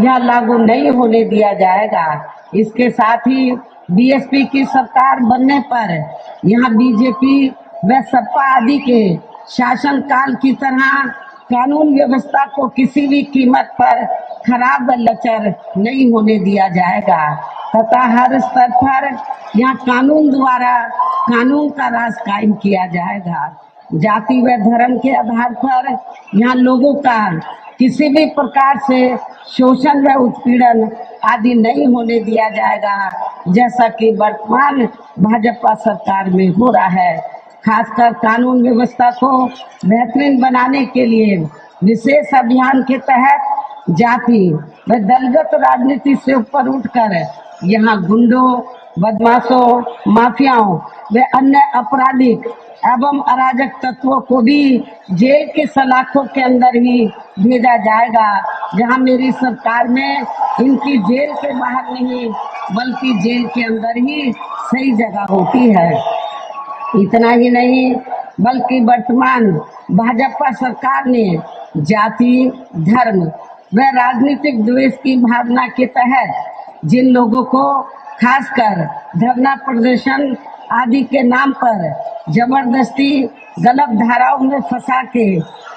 यह लागू नहीं होने दिया जाएगा। इसके साथ ही बीएसपी की सरकार बनने पर यहाँ बीजेपी व सपा आदि के शासन काल की तरह कानून व्यवस्था को किसी भी कीमत पर खराब व लचर नहीं होने दिया जाएगा तथा हर स्तर पर यहाँ कानून द्वारा कानून का राज कायम किया जाएगा। जाति व धर्म के आधार पर यहाँ लोगों का किसी भी प्रकार से शोषण व उत्पीड़न आदि नहीं होने दिया जाएगा, जैसा कि वर्तमान भाजपा सरकार में हो रहा है। खासकर कानून व्यवस्था को बेहतरीन बनाने के लिए विशेष अभियान के तहत जाति व दलगत राजनीति से ऊपर उठकर यहाँ गुंडों, बदमाशों, माफियाओं व अन्य आपराधिक एवं अराजक तत्वों को भी जेल के सलाखों के अंदर ही भेजा जाएगा, जहां मेरी सरकार में इनकी जेल के बाहर नहीं बल्कि जेल के अंदर ही सही जगह होती है। इतना ही नहीं बल्कि वर्तमान भाजपा सरकार ने जाति, धर्म व राजनीतिक द्वेष की भावना के तहत जिन लोगों को खासकर धरना प्रदर्शन आदि के नाम पर जबरदस्ती गलत धाराओं में फंसा के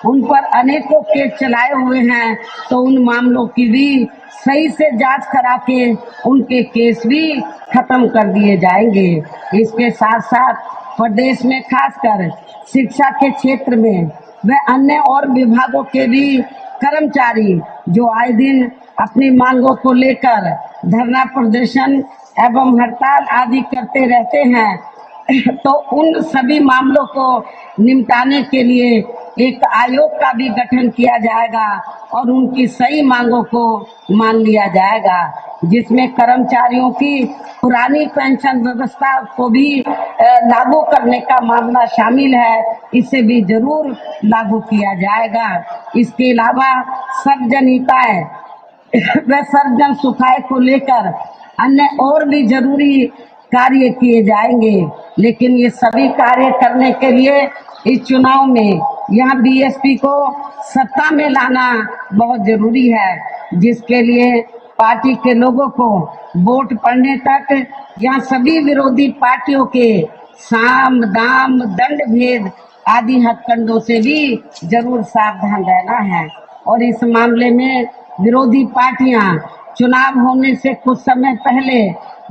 उन पर अनेकों केस चलाए हुए हैं, तो उन मामलों की भी सही से जांच करा के उनके केस भी खत्म कर दिए जाएंगे। इसके साथ साथ प्रदेश में खासकर शिक्षा के क्षेत्र में व अन्य और विभागों के भी कर्मचारी जो आए दिन अपनी मांगों को लेकर धरना प्रदर्शन एवं हड़ताल आदि करते रहते हैं, तो उन सभी मामलों को निपटाने के लिए एक आयोग का भी गठन किया जाएगा और उनकी सही मांगों को मान लिया जाएगा, जिसमें कर्मचारियों की पुरानी पेंशन व्यवस्था को भी लागू करने का मामला शामिल है। इसे भी जरूर लागू किया जाएगा। इसके अलावा सर्वजन हिताय व सर्वजन सुखाय को लेकर अन्य और भी जरूरी कार्य किए जाएंगे, लेकिन ये सभी कार्य करने के लिए इस चुनाव में यहाँ बीएसपी को सत्ता में लाना बहुत जरूरी है, जिसके लिए पार्टी के लोगों को वोट पड़ने तक यहाँ सभी विरोधी पार्टियों के साम दाम दंड भेद आदि हथकंडों से भी जरूर सावधान रहना है। और इस मामले में विरोधी पार्टियां चुनाव होने से कुछ समय पहले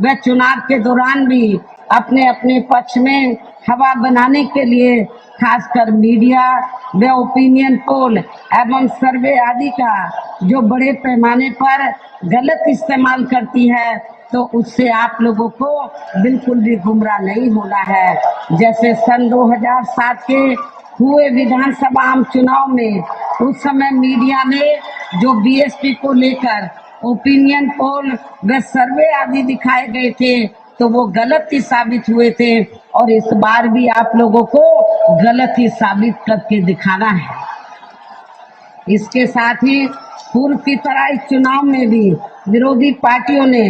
व चुनाव के दौरान भी अपने अपने पक्ष में हवा बनाने के लिए खासकर मीडिया व ओपिनियन पोल एवं सर्वे आदि का जो बड़े पैमाने पर गलत इस्तेमाल करती है, तो उससे आप लोगों को बिल्कुल भी गुमराह नहीं होना है। जैसे सन 2007 के हुए विधानसभा आम चुनाव में उस समय मीडिया ने जो बीएसपी को लेकर ओपिनियन पोल व सर्वे आदि दिखाए गए थे, तो वो गलत ही साबित हुए थे और इस बार भी आप लोगों को गलत ही साबित करके दिखाना है। इसके साथ ही पूर्व की तरह इस चुनाव में भी विरोधी पार्टियों ने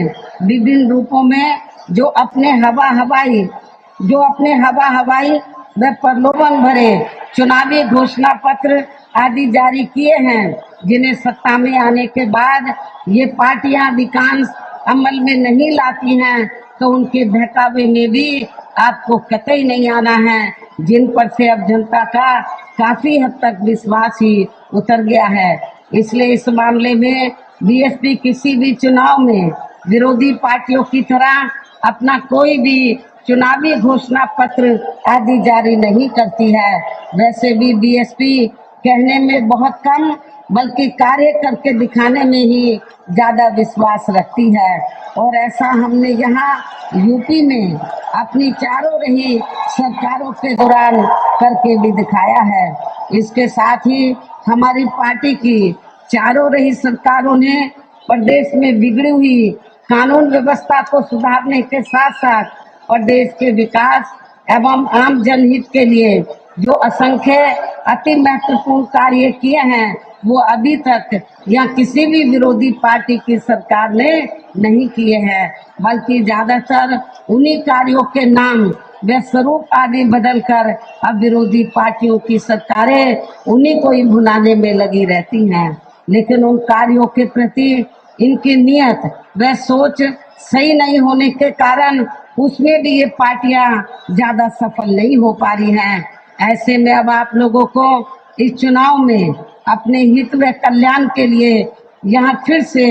विभिन्न रूपों में जो अपने हवा हवाई व प्रलोभन भरे चुनावी घोषणा पत्र आदि जारी किए हैं, जिन्हें सत्ता में आने के बाद ये पार्टियां अधिकांश अमल में नहीं लाती हैं, तो उनके बहकावे में भी आपको कतई नहीं आना है, जिन पर से अब जनता का काफी हद तक विश्वास ही उतर गया है। इसलिए इस मामले में बीएसपी किसी भी चुनाव में विरोधी पार्टियों की तरह अपना कोई भी चुनावी घोषणा पत्र आदि जारी नहीं करती है। वैसे भी बीएसपी कहने में बहुत कम बल्कि कार्य करके दिखाने में ही ज्यादा विश्वास रखती है, और ऐसा हमने यहाँ यूपी में अपनी चारों रही सरकारों के दौरान करके भी दिखाया है। इसके साथ ही हमारी पार्टी की चारों रही सरकारों ने प्रदेश में बिगड़ी हुई कानून व्यवस्था को सुधारने के साथ साथ प्रदेश के विकास एवं आम जनहित के लिए जो असंख्य अति महत्वपूर्ण कार्य किए हैं, वो अभी तक या किसी भी विरोधी पार्टी की सरकार ने नहीं किए हैं, बल्कि ज्यादातर उन्हीं कार्यों के नाम व स्वरूप आदि बदलकर अब विरोधी पार्टियों की सरकारें उन्हीं को ही भुनाने में लगी रहती हैं। लेकिन उन कार्यों के प्रति इनकी नियत व सोच सही नहीं होने के कारण उसमें भी ये पार्टियां ज्यादा सफल नहीं हो पा रही हैं। ऐसे में अब आप लोगों को इस चुनाव में अपने हित व कल्याण के लिए यहाँ फिर से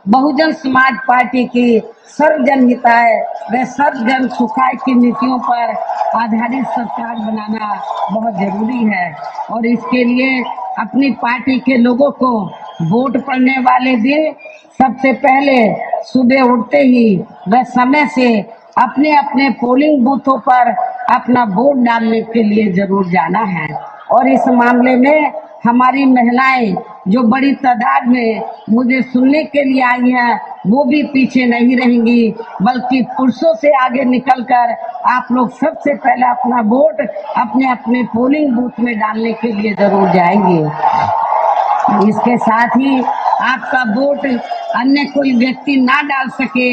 बहुजन समाज पार्टी की सर्वजन हिताय व सर्वजन सुखाय की नीतियों पर आधारित सरकार बनाना बहुत जरूरी है, और इसके लिए अपनी पार्टी के लोगों को वोट पड़ने वाले दिन सबसे पहले सुबह उठते ही व समय से अपने अपने पोलिंग बूथों पर अपना वोट डालने के लिए जरूर जाना है। और इस मामले में हमारी महिलाएं जो बड़ी तादाद में मुझे सुनने के लिए आई हैं, वो भी पीछे नहीं रहेंगी, बल्कि पुरुषों से आगे निकलकर आप लोग सबसे पहले अपना वोट अपने अपने पोलिंग बूथ में डालने के लिए जरूर जाएंगे। इसके साथ ही आपका वोट अन्य कोई व्यक्ति ना डाल सके,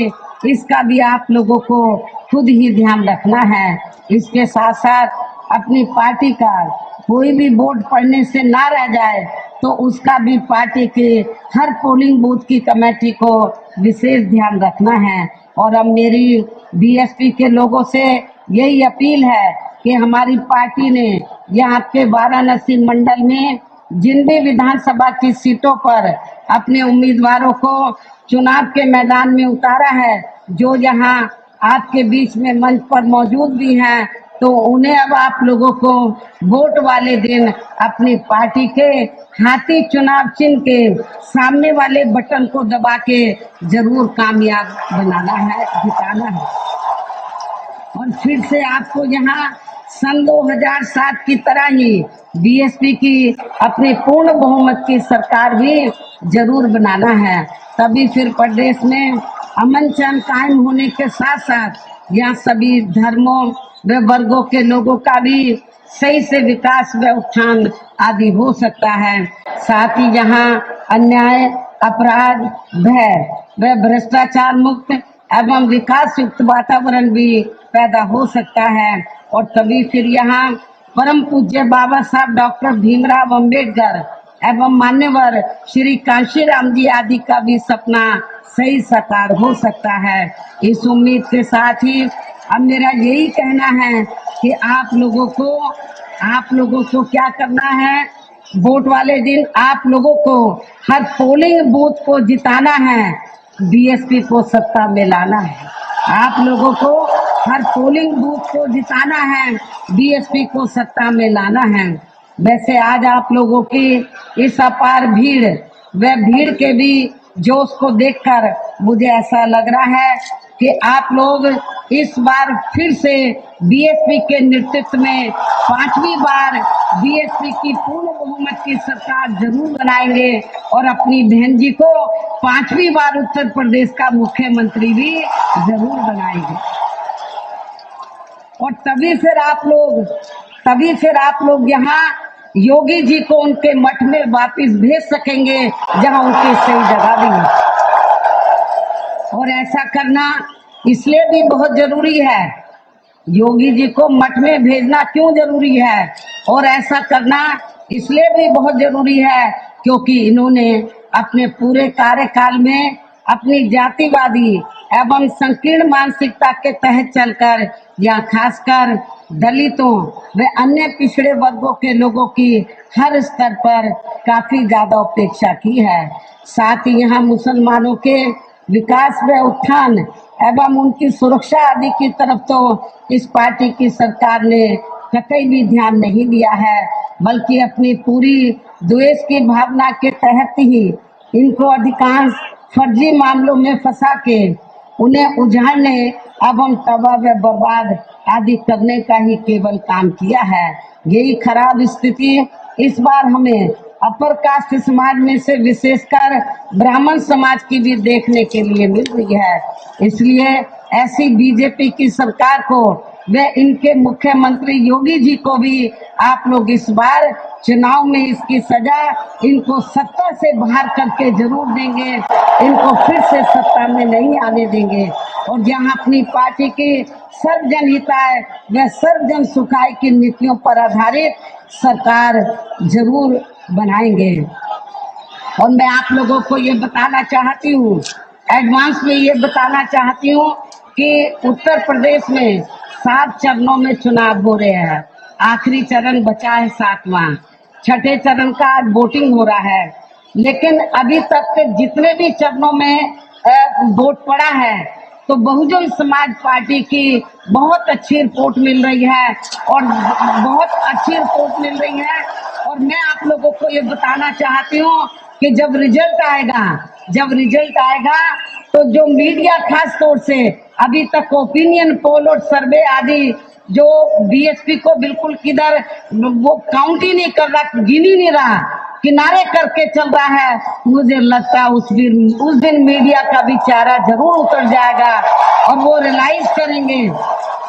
इसका भी आप लोगों को खुद ही ध्यान रखना है। इसके साथ साथ अपनी पार्टी का कोई भी वोट पड़ने से ना रह जाए, तो उसका भी पार्टी के हर पोलिंग बूथ की कमेटी को विशेष ध्यान रखना है। और अब मेरी बीएसपी के लोगों से यही अपील है कि हमारी पार्टी ने यहाँ के वाराणसी मंडल में जिन भी विधानसभा की सीटों पर अपने उम्मीदवारों को चुनाव के मैदान में उतारा है, जो यहाँ आपके बीच में मंच पर मौजूद भी हैं, तो उन्हें अब आप लोगों को वोट वाले दिन अपनी पार्टी के हाथी चुनाव चिन्ह के सामने वाले बटन को दबा के जरूर कामयाब बनाना है, जिताना है। और फिर से आपको यहाँ सन 2007 की तरह ही बीएसपी की अपनी पूर्ण बहुमत की सरकार भी जरूर बनाना है, तभी फिर प्रदेश में अमन चैन कायम होने के साथ साथ यहाँ सभी धर्मों व वर्गों के लोगों का भी सही से विकास व उत्थान आदि हो सकता है। साथ ही यहाँ अन्याय, अपराध, भय व भ्रष्टाचार मुक्त एवं विकास युक्त वातावरण भी पैदा हो सकता है, और तभी फिर यहाँ परम पूज्य बाबा साहब डॉक्टर भीमराव अंबेडकर एवं मान्यवर श्री कांशीराम जी आदि का भी सपना सही साकार हो सकता है। इस उम्मीद के साथ ही अब मेरा यही कहना है कि आप लोगों को क्या करना है, वोट वाले दिन आप लोगों को हर पोलिंग बूथ को जिताना है, बीएसपी को सत्ता में लाना है। आप लोगों को हर पोलिंग बूथ को जिताना है, बीएसपी को सत्ता में लाना है। वैसे आज आप लोगों की इस अपार भीड़ व भीड़ के भी जोश को देखकर मुझे ऐसा लग रहा है कि आप लोग इस बार फिर से बीएसपी के नेतृत्व में 5वीं बार बीएसपी की पूर्ण बहुमत की सरकार जरूर बनाएंगे और अपनी बहन जी को 5वीं बार उत्तर प्रदेश का मुख्यमंत्री भी जरूर बनाएंगे। और तभी फिर आप लोग यहाँ योगी जी को उनके मठ में वापस भेज सकेंगे जहां उनकी सही जगह भी है। और ऐसा करना इसलिए भी बहुत जरूरी है, योगी जी को मठ में भेजना क्यों जरूरी है और ऐसा करना इसलिए भी बहुत जरूरी है क्योंकि इन्होंने अपने पूरे कार्यकाल में अपनी जातिवादी एवं संकीर्ण मानसिकता के तहत चलकर यहाँ खासकर दलितों व अन्य पिछड़े वर्गों के लोगों की हर स्तर पर काफी ज्यादा उपेक्षा की है। साथ ही यहाँ मुसलमानों के विकास व उत्थान एवं उनकी सुरक्षा आदि की तरफ तो इस पार्टी की सरकार ने कतई भी ध्यान नहीं दिया है, बल्कि अपनी पूरी द्वेष की भावना के तहत ही इनको अधिकांश फर्जी मामलों में फंसा के उन्हें उजाड़ने एवं तबाह व बर्बाद आदि करने का ही केवल काम किया है। यही खराब स्थिति इस बार हमें अपर कास्ट समाज में से विशेषकर ब्राह्मण समाज की भी देखने के लिए मिल रही है। इसलिए ऐसी बीजेपी की सरकार को व इनके मुख्यमंत्री योगी जी को भी आप लोग इस बार चुनाव में इसकी सजा इनको सत्ता से बाहर करके जरूर देंगे, इनको फिर से सत्ता में नहीं आने देंगे। और जहां अपनी पार्टी की सर्वजन हिताय व सर्वजन सुखाय की नीतियों पर आधारित सरकार जरूर बनाएंगे। और मैं आप लोगों को ये बताना चाहती हूँ, एडवांस में ये बताना चाहती हूँ कि उत्तर प्रदेश में 7 चरणों में चुनाव हो रहे हैं। आखिरी चरण बचा है 7वां, छठे चरण का आज वोटिंग हो रहा है। लेकिन अभी तक के जितने भी चरणों में वोट पड़ा है तो बहुजन समाज पार्टी की बहुत अच्छी रिपोर्ट मिल रही है और बहुत अच्छी रिपोर्ट मिल रही है। और मैं आप लोगों को ये बताना चाहती हूँ कि जब रिजल्ट आएगा तो जो मीडिया खास तौर से अभी तक ओपिनियन पोल और सर्वे आदि जो बीएसपी को बिल्कुल किधर वो काउंट ही नहीं कर रहा, गिन ही नहीं रहा, किनारे करके चल रहा है, मुझे लगता है उस दिन मीडिया का भी चेहरा जरूर उतर जाएगा और वो रियलाइज करेंगे,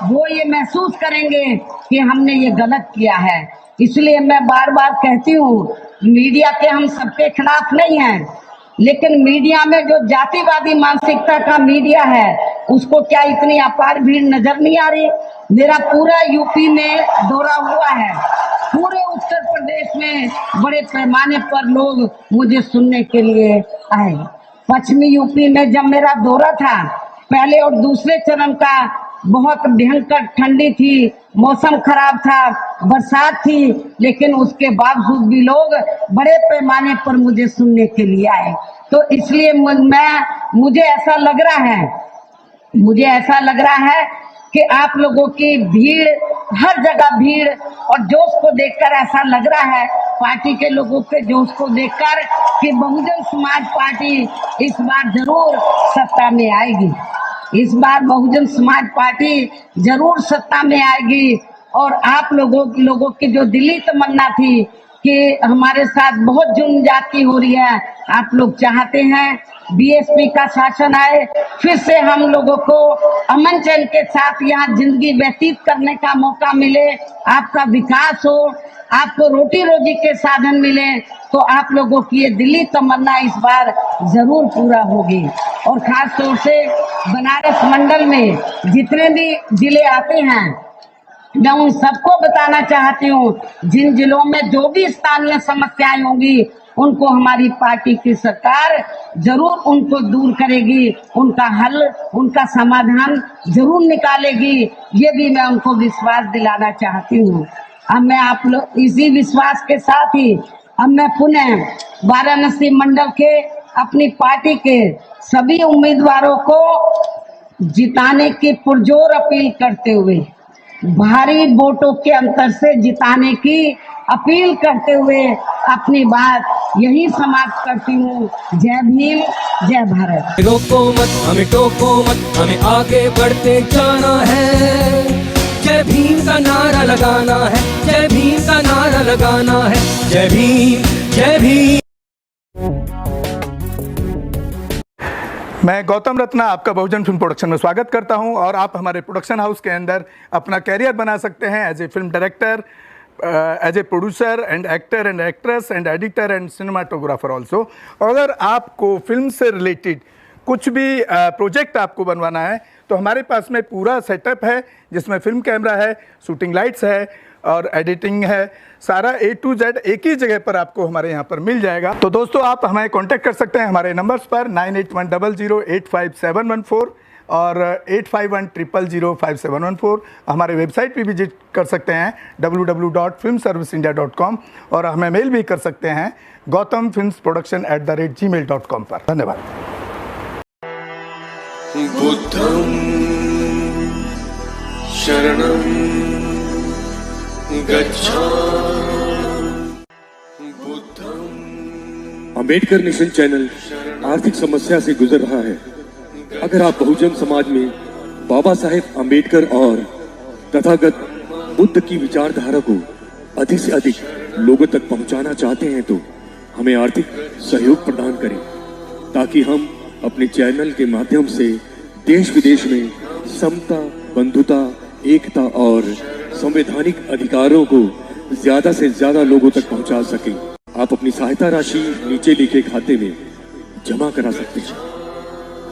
वो ये महसूस करेंगे कि हमने ये गलत किया है। इसलिए मैं बार बार कहती हूँ, मीडिया के हम सबके खिलाफ नहीं हैं, लेकिन मीडिया में जो जातिवादी मानसिकता का मीडिया है उसको क्या इतनी अपार भीड़ नजर नहीं आ रही? मेरा पूरा यूपी में दौरा हुआ है, पूरे उत्तर प्रदेश में बड़े पैमाने पर लोग मुझे सुनने के लिए आए। पश्चिमी यूपी में जब मेरा दौरा था, पहले और दूसरे चरण का बहुत भयंकर ठंडी थी, मौसम खराब था, बरसात थी, लेकिन उसके बावजूद भी लोग बड़े पैमाने पर मुझे सुनने के लिए आए। तो इसलिए मुझे ऐसा लग रहा है कि आप लोगों की भीड़, हर जगह भीड़ और जोश को देखकर ऐसा लग रहा है, पार्टी के लोगों के जोश को देखकर, कि बहुजन समाज पार्टी इस बार जरूर सत्ता में आएगी। इस बार बहुजन समाज पार्टी जरूर सत्ता में आएगी। और आप लोगों की जो दिली तमन्ना थी कि हमारे साथ बहुत जुल्म जाती हो रही है, आप लोग चाहते हैं बीएसपी का शासन आए, फिर से हम लोगों को अमन चैन के साथ यहाँ जिंदगी व्यतीत करने का मौका मिले, आपका विकास हो, आपको रोटी रोजी के साधन मिले, तो आप लोगों की ये दिली तमन्ना इस बार जरूर पूरा होगी। और खास तौर से बनारस मंडल में जितने भी जिले आते हैं, मैं उन सबको बताना चाहती हूँ, जिन जिलों में जो भी स्थानीय समस्याएं होंगी उनको हमारी पार्टी की सरकार जरूर उनको दूर करेगी, उनका हल, उनका समाधान जरूर निकालेगी। ये भी मैं उनको विश्वास दिलाना चाहती हूँ। अब मैं आप लोग इसी विश्वास के साथ ही अब मैं पुनः वाराणसी मंडल के अपनी पार्टी के सभी उम्मीदवारों को जिताने की पुरजोर अपील करते हुए, भारी वोटों के अंतर से जिताने की अपील करते हुए अपनी बात यही समाप्त करती हूँ। जय भीम, जय भारत। रोको मत, हमें टोको मत, हमें आगे बढ़ते जाना है। जय भीम का नारा लगाना है, जय भीम का नारा लगाना है। जय भीम, जय भीम। मैं गौतम रत्ना आपका बहुजन फिल्म प्रोडक्शन में स्वागत करता हूं और आप हमारे प्रोडक्शन हाउस के अंदर अपना कैरियर बना सकते हैं as a film director, as a producer and actor and actress and editor and cinematographer also. अगर आपको फिल्म से रिलेटेड कुछ भी प्रोजेक्ट आपको बनवाना है तो हमारे पास में पूरा सेटअप है, जिसमें फिल्म कैमरा है, शूटिंग लाइट्स है और एडिटिंग है। सारा A to Z एक ही जगह पर आपको हमारे यहाँ पर मिल जाएगा। तो दोस्तों, आप हमें कांटेक्ट कर सकते हैं हमारे नंबर्स पर 9810085714 और 8510005714। हमारे वेबसाइट पे विजिट कर सकते हैं www.filmserviceindia.com और हमें मेल भी कर सकते हैं gautamfilmsproduction@gmail.com पर। धन्यवाद। बुद्धं शरणं गच्छामि। अंबेडकर नेशन चैनल आर्थिक समस्या से गुजर रहा है। अगर आप बहुजन समाज में बाबा साहेब अंबेडकर और तथागत बुद्ध की विचारधारा को अधिक से अधिक लोगों तक पहुंचाना चाहते हैं तो हमें आर्थिक सहयोग प्रदान करें, ताकि हम अपने चैनल के माध्यम से देश विदेश में समता, बंधुता, एकता और संवैधानिक अधिकारों को ज्यादा से ज्यादा लोगों तक पहुंचा सकें। आप अपनी सहायता राशि नीचे लिखे खाते में जमा करा सकते हैं।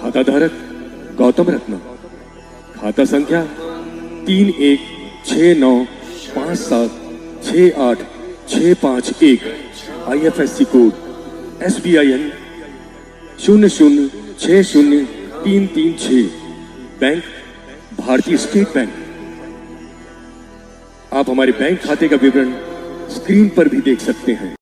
खाता धारक गौतम रत्ना, खाता संख्या 316957686551, IFSC कोड SBIN 0060336, बैंक भारतीय स्टेट बैंक। आप हमारे बैंक खाते का विवरण स्क्रीन पर भी देख सकते हैं।